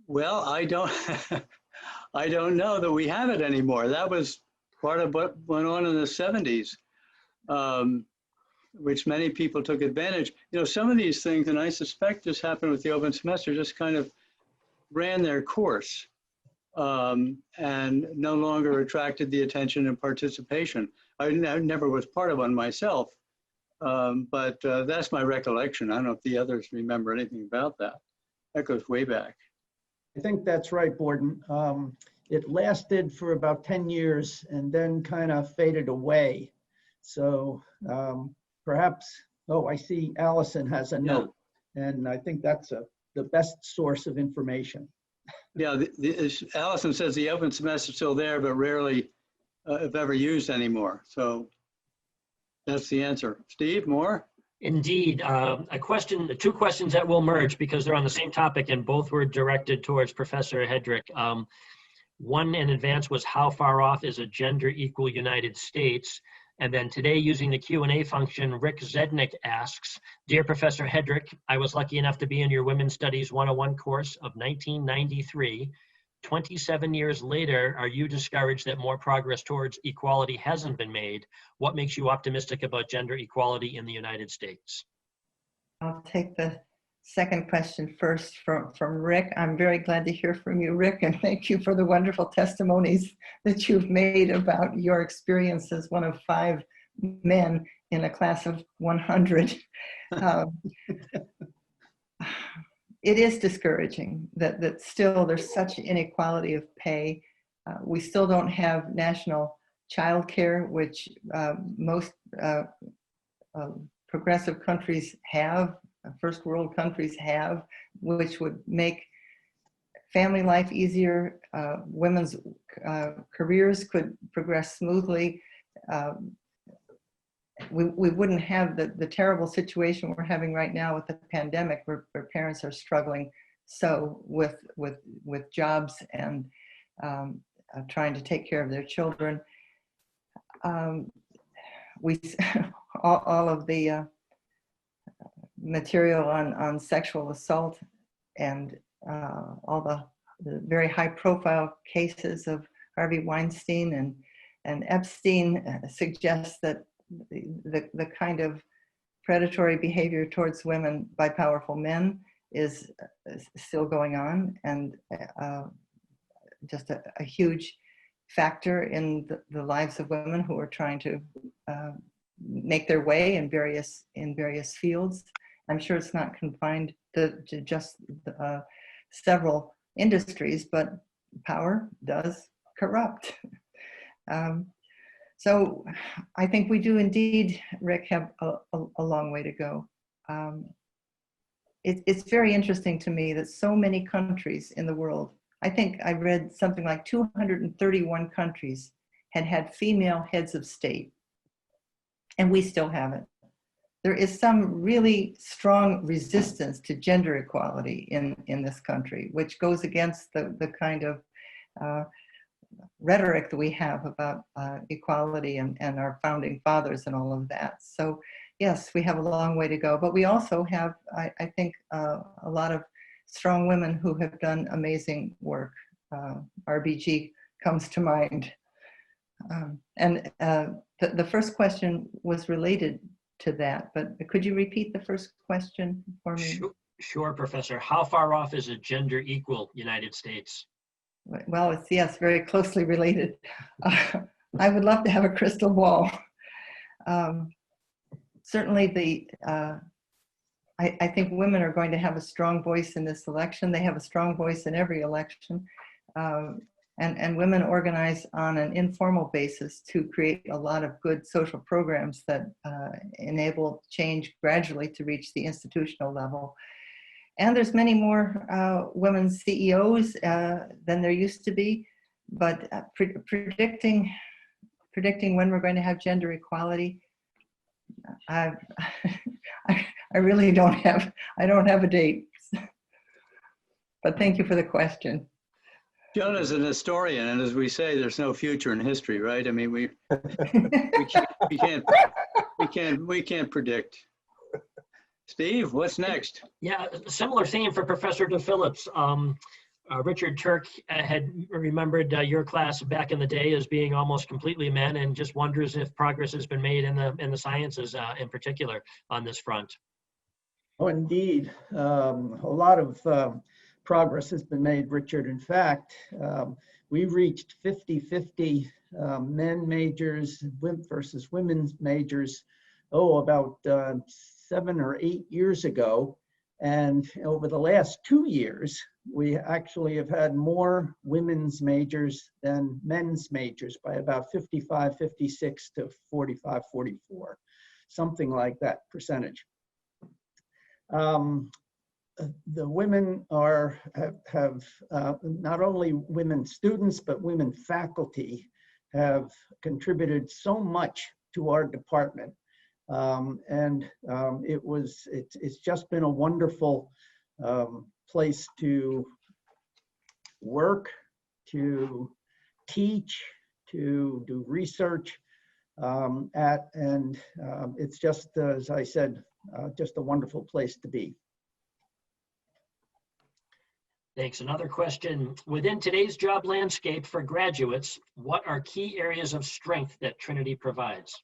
Well, I don't, I don't know that we have it anymore. That was part of what went on in the 70s, which many people took advantage. Some of these things, and I suspect this happened with the open semester, just kind of ran their course. And no longer attracted the attention and participation. I never was part of one myself, but that's my recollection. I don't know if the others remember anything about that. That goes way back. I think that's right, Borden. It lasted for about 10 years and then kind of faded away. So perhaps, I see Allison has a note, and I think that's the best source of information. Yeah, Allison says the open semester is still there, but rarely, if ever, used anymore. So that's the answer. Steve, more? Indeed. Two questions that will merge because they're on the same topic and both were directed towards Professor Hedrick. One in advance was how far off is a gender equal United States? And then today, using the Q&A function, Rick Zednick asks, Dear Professor Hedrick, I was lucky enough to be in your Women's Studies 101 course of 1993. 27 years later, are you discouraged that more progress towards equality hasn't been made? What makes you optimistic about gender equality in the United States? I'll take the second question first from Rick. I'm very glad to hear from you, Rick, and thank you for the wonderful testimonies that you've made about your experience as one of 5 men in a class of 100. It is discouraging that still there's such inequality of pay. We still don't have national child care, which most progressive countries have, first world countries have, which would make family life easier. Women's careers could progress smoothly. We wouldn't have the terrible situation we're having right now with the pandemic, where parents are struggling so with jobs and trying to take care of their children. All of the material on sexual assault and all the very high-profile cases of Harvey Weinstein and Epstein suggests that the kind of predatory behavior towards women by powerful men is still going on, and just a huge factor in the lives of women who are trying to make their way in various fields. I'm sure it's not confined to just several industries, but power does corrupt. So I think we do indeed, Rick, have a long way to go. It's very interesting to me that so many countries in the world, I think I read something like 231 countries had female heads of state, and we still haven't. There is some really strong resistance to gender equality in this country, which goes against the kind of rhetoric that we have about equality and our founding fathers and all of that. So yes, we have a long way to go, but we also have, I think, a lot of strong women who have done amazing work. RBG comes to mind. And the first question was related to that, but could you repeat the first question for me? Sure, Professor. How far off is a gender equal United States? Well, yes, very closely related. I would love to have a crystal ball. Certainly I think women are going to have a strong voice in this election. They have a strong voice in every election. And women organize on an informal basis to create a lot of good social programs that enable change gradually to reach the institutional level. And there's many more women CEOs than there used to be. but predicting when we're going to have gender equality, I really don't have a date. But thank you for the question. Joan is an historian, and as we say, there's no future in history, right? I mean, we can't predict. Steve, what's next? Yeah, a similar theme for Professor DePhillips. Richard Turk had remembered your class back in the day as being almost completely men, and just wonders if progress has been made in the sciences in particular on this front. Oh, indeed. A lot of progress has been made, Richard. In fact, we reached 50-50 men majors versus women's majors, about 7 or 8 years ago. And over the last 2 years, we actually have had more women's majors than men's majors by about 55, 56 to 45, 44, something like that percentage. The women have not only women students, but women faculty have contributed so much to our department. It's just been a wonderful place to work, to teach, to do research at, and it's just, as I said, just a wonderful place to be. Thanks. Another question. Within today's job landscape for graduates, what are key areas of strength that Trinity provides?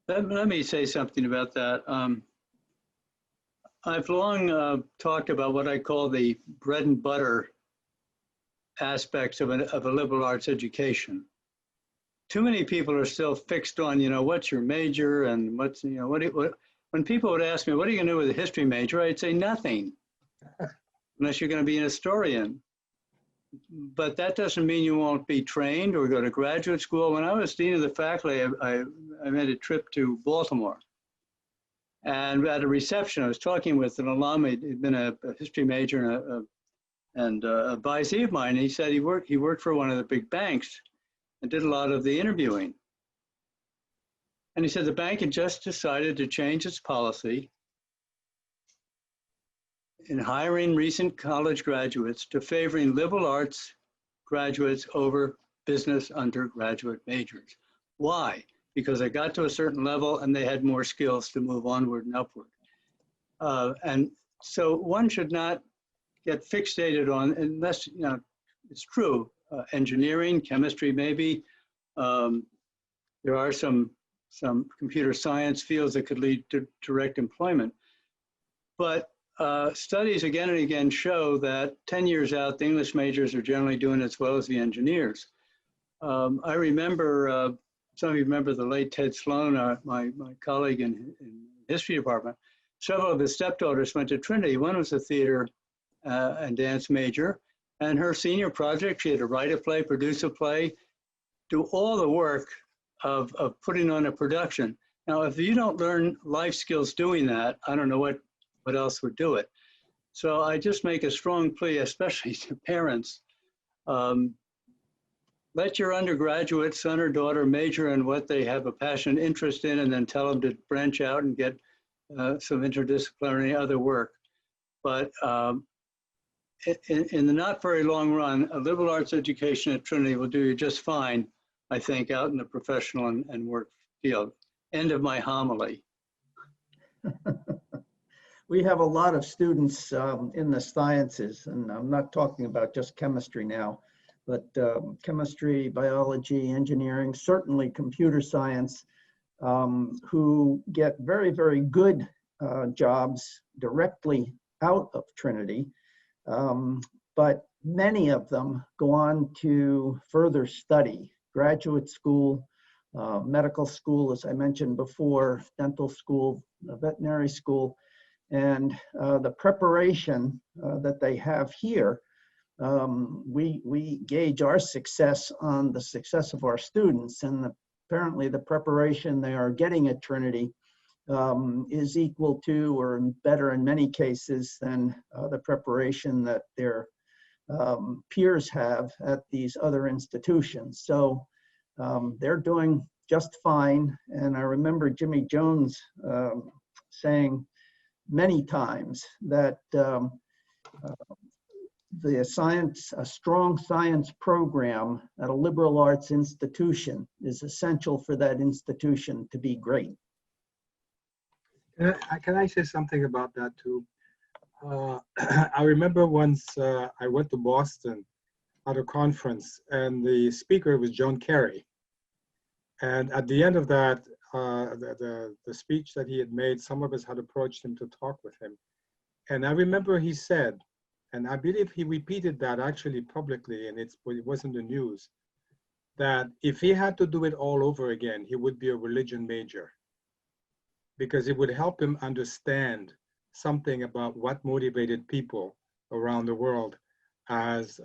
Let me say something about that. I've long talked about what I call the bread and butter aspects of a liberal arts education. Too many people are still fixed on, what's your major and what's, when people would ask me, what are you going to do with a history major? I'd say nothing, unless you're going to be an historian. But that doesn't mean you won't be trained or go to graduate school. When I was dean of the faculty, I made a trip to Baltimore. And at a reception, I was talking with an alum. He'd been a history major and a advisee of mine. He said he worked for one of the big banks and did a lot of the interviewing. And he said the bank had just decided to change its policy in hiring recent college graduates to favoring liberal arts graduates over business undergraduate majors. Why? Because they got to a certain level and they had more skills to move onward and upward. And so one should not get fixated on, unless, it's true, engineering, chemistry maybe. There are some computer science fields that could lead to direct employment. But studies again and again show that 10 years out, the English majors are generally doing as well as the engineers. I remember, some of you remember the late Ted Sloan, my colleague in history department. Several of his stepdaughters went to Trinity. One was a theater and dance major, and her senior project, she had to write a play, produce a play, do all the work of putting on a production. Now, if you don't learn life skills doing that, I don't know what else would do it. So I just make a strong plea, especially to parents. Let your undergraduate son or daughter major in what they have a passion, interest in, and then tell them to branch out and get some interdisciplinary other work. But in the not very long run, a liberal arts education at Trinity will do you just fine, I think, out in the professional and work field. End of my homily. We have a lot of students in the sciences, and I'm not talking about just chemistry now, but chemistry, biology, engineering, certainly computer science, who get very, very good jobs directly out of Trinity. But many of them go on to further study, graduate school, medical school, as I mentioned before, dental school, veterinary school, and the preparation that they have here. We gauge our success on the success of our students, and apparently the preparation they are getting at Trinity is equal to or better in many cases than the preparation that their peers have at these other institutions. So they're doing just fine. And I remember Jimmy Jones saying many times that a strong science program at a liberal arts institution is essential for that institution to be great. Can I say something about that too? I remember once I went to Boston at a conference, and the speaker was John Kerry. And at the end of that, the speech that he had made, some of us had approached him to talk with him. And I remember he said, and I believe he repeated that actually publicly, and it was in the news, that if he had to do it all over again, he would be a religion major, because it would help him understand something about what motivated people around the world as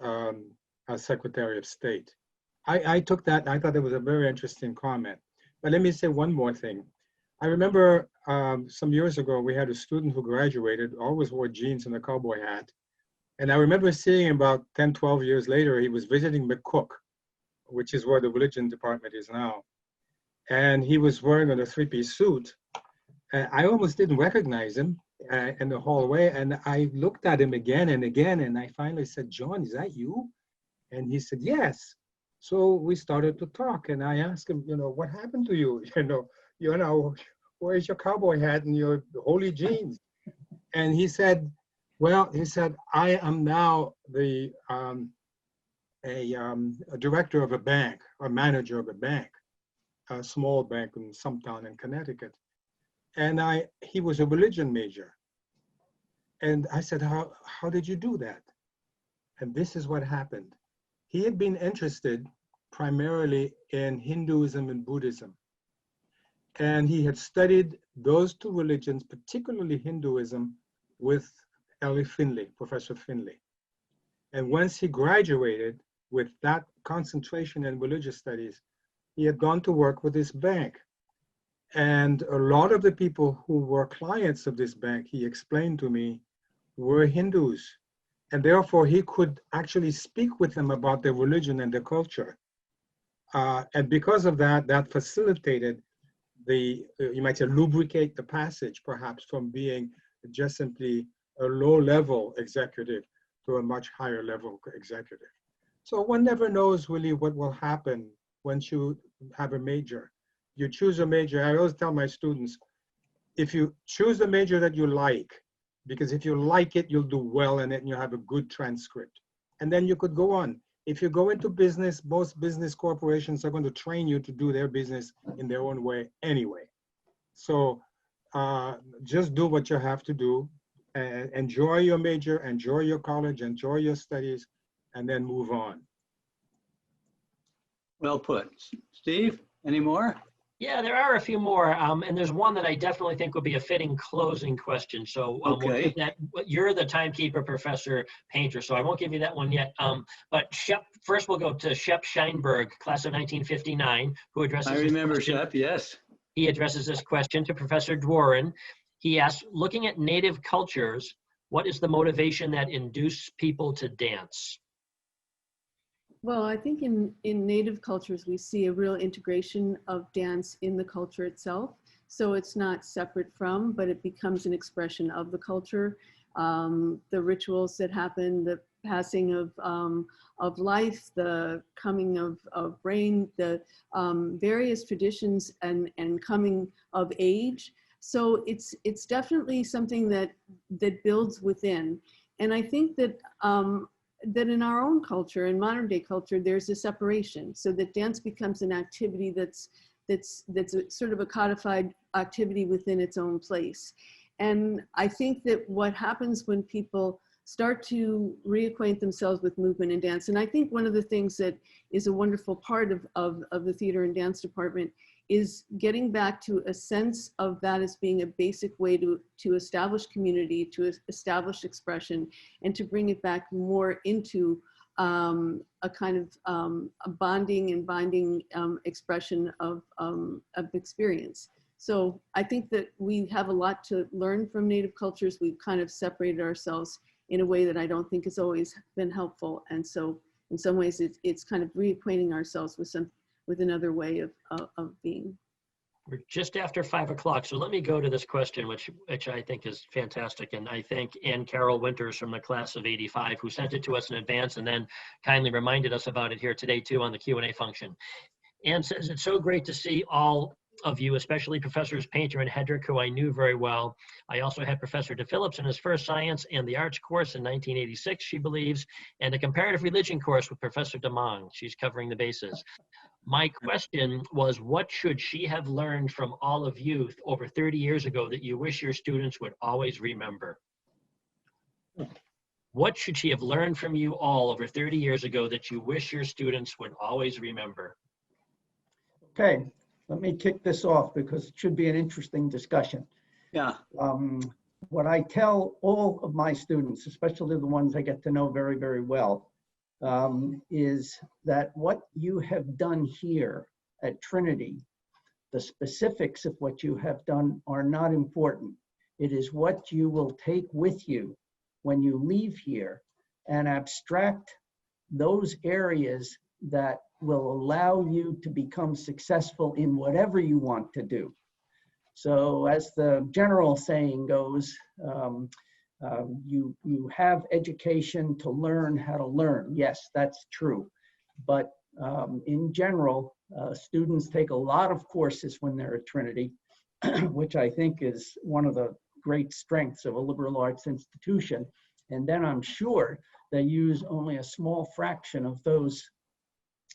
Secretary of State. I took that, I thought it was a very interesting comment. But let me say one more thing. I remember some years ago, we had a student who graduated, always wore jeans and a cowboy hat. And I remember seeing him about 10, 12 years later, he was visiting McCook, which is where the religion department is now. And he was wearing a three-piece suit. I almost didn't recognize him in the hallway. And I looked at him again and again. And I finally said, John, is that you? And he said, yes. So we started to talk. And I asked him, what happened to you? Where's your cowboy hat and your holy jeans? And he said, I am now a director of a bank, or manager of a bank, a small bank in some town in Connecticut. And he was a religion major. And I said, how did you do that? And this is what happened. He had been interested primarily in Hinduism and Buddhism. And he had studied those two religions, particularly Hinduism, with Professor Finley. And once he graduated with that concentration in religious studies, he had gone to work with this bank. And a lot of the people who were clients of this bank, he explained to me, were Hindus. And therefore, he could actually speak with them about their religion and their culture. And because of that, that facilitated you might say, lubricate the passage, perhaps, from being just simply a low-level executive to a much higher level executive. So one never knows really what will happen once you have a major. You choose a major. I always tell my students, if you choose a major that you like, because if you like it, you'll do well in it and you'll have a good transcript. And then you could go on. If you go into business, most business corporations are going to train you to do their business in their own way anyway. So just do what you have to do. Enjoy your major, enjoy your college, enjoy your studies, and then move on. Well put. Steve, any more? Yeah, there are a few more, and there's one that I definitely think would be a fitting closing question. So we'll give that. You're the timekeeper, Professor Painter, so I won't give you that one yet. But Shep, first we'll go to Shep Scheinberg, class of 1959, who addresses. I remember Shep, yes. He addresses this question to Professor Dworin. He asks, looking at native cultures, what is the motivation that induces people to dance? Well, I think in native cultures, we see a real integration of dance in the culture itself. So it's not separate from, but it becomes an expression of the culture. The rituals that happen, the passing of life, the coming of rain, the various traditions and coming of age. So it's definitely something that builds within. And I think that that in our own culture, in modern day culture, there's a separation, so that dance becomes an activity that's a sort of a codified activity within its own place. And I think that what happens when people start to reacquaint themselves with movement and dance, and I think one of the things that is a wonderful part of the theater and dance department is getting back to a sense of that as being a basic way to establish community, to establish expression, and to bring it back more into a kind of a bonding and binding expression of experience. So I think that we have a lot to learn from native cultures. We've kind of separated ourselves in a way that I don't think has always been helpful. And so in some ways it's kind of reacquainting ourselves with another way of being. We're just after 5 o'clock, so let me go to this question, which I think is fantastic. And I thank Ann Carol Winters from the class of '85 who sent it to us in advance and then kindly reminded us about it here today too on the Q&A function. Ann says, it's so great to see all of you, especially Professors Painter and Hedrick, who I knew very well. I also had Professor DePhillips in his first science and the arts course in 1986, she believes, and a comparative religion course with Professor Desmangles. She's covering the bases. My question was, what should she have learned from all of you over 30 years ago that you wish your students would always remember? What should she have learned from you all over 30 years ago that you wish your students would always remember? Okay, let me kick this off because it should be an interesting discussion. Yeah. What I tell all of my students, especially the ones I get to know very, very well, is that what you have done here at Trinity, the specifics of what you have done are not important. It is what you will take with you when you leave here and abstract those areas that will allow you to become successful in whatever you want to do. So as the general saying goes, you have education to learn how to learn. Yes, that's true. But in general, students take a lot of courses when they're at Trinity, which I think is one of the great strengths of a liberal arts institution. And then I'm sure they use only a small fraction of those,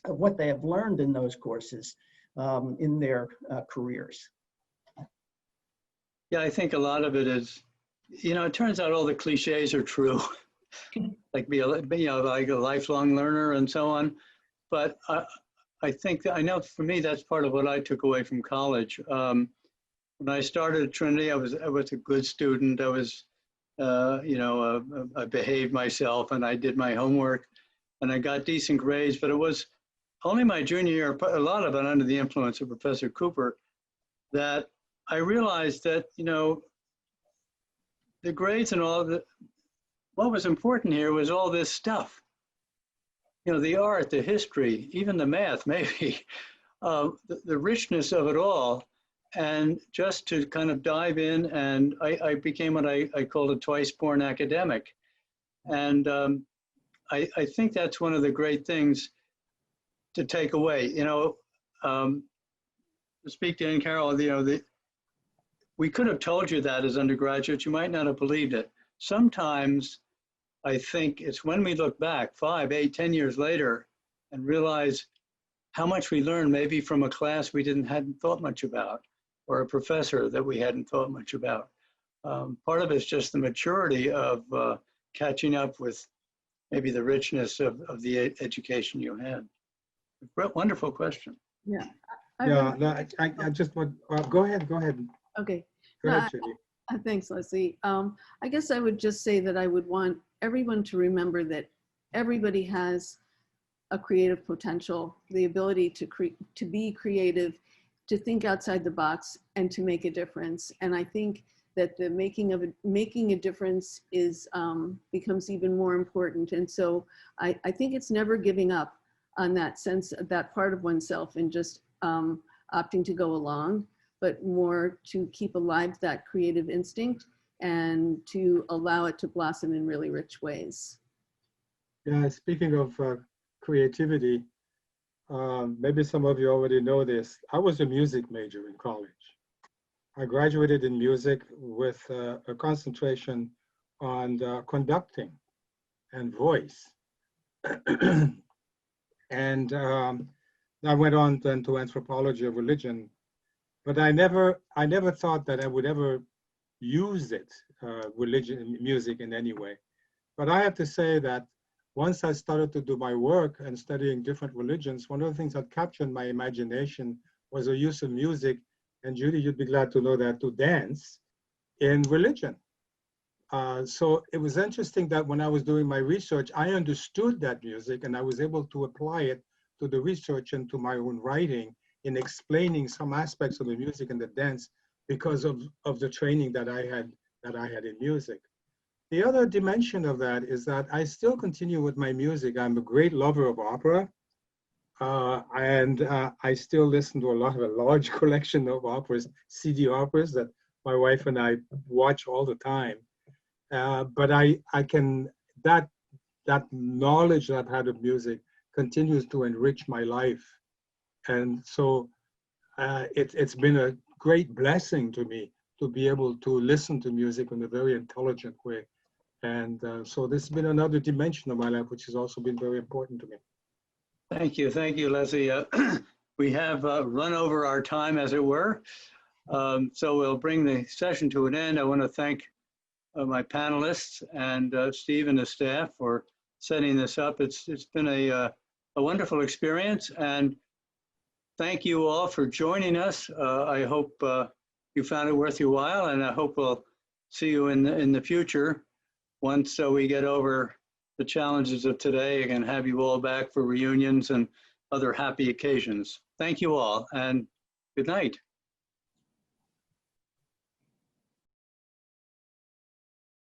of what they have learned in those courses in their careers. Yeah, I think a lot of it is, it turns out all the cliches are true, like like a lifelong learner and so on. But I think that, I know for me, that's part of what I took away from college. When I started at Trinity, I was a good student. I was, I behaved myself and I did my homework and I got decent grades, but it was only my junior year, a lot of it under the influence of Professor Cooper, that I realized that, the grades and all of it, what was important here was all this stuff. The art, the history, even the math, maybe, the richness of it all. And just to kind of dive in, and I became what I called a twice-born academic. And I think that's one of the great things to take away. To speak to Ann Carol, we could have told you that as undergraduates, you might not have believed it. Sometimes I think it's when we look back 5, 8, 10 years later and realize how much we learned maybe from a class we hadn't thought much about, or a professor that we hadn't thought much about. Part of it's just the maturity of catching up with maybe the richness of the education you had. Wonderful question. Yeah. I just want, go ahead. Okay. Go ahead, Judy. Thanks, Leslie. I guess I would just say that I would want everyone to remember that everybody has a creative potential, the ability to be creative, to think outside the box, and to make a difference. And I think that the making a difference is becomes even more important. And so I think it's never giving up on that sense, that part of oneself, and just opting to go along, but more to keep alive that creative instinct and to allow it to blossom in really rich ways. Yeah, speaking of creativity, maybe some of you already know this. I was a music major in college. I graduated in music with a concentration on conducting and voice. And I went on then to anthropology of religion, but I never thought that I would ever use it, religion, music in any way. But I have to say that once I started to do my work and studying different religions, one of the things that captured my imagination was the use of music, and Judy, you'd be glad to know that, to dance in religion. So it was interesting that when I was doing my research, I understood that music and I was able to apply it to the research and to my own writing in explaining some aspects of the music and the dance because of the training that I had in music. The other dimension of that is that I still continue with my music. I'm a great lover of opera. I still listen to a large collection of operas, CD operas that my wife and I watch all the time. But that knowledge that I've had of music continues to enrich my life. And so it's been a great blessing to me to be able to listen to music in a very intelligent way. And so this has been another dimension of my life, which has also been very important to me. Thank you, Leslie. We have run over our time, as it were. So we'll bring the session to an end. I want to thank my panelists and Steve and the staff for setting this up. It's been a wonderful experience, and thank you all for joining us. I hope you found it worth your while, and I hope we'll see you in the future once we get over the challenges of today and have you all back for reunions and other happy occasions. Thank you all, and good night.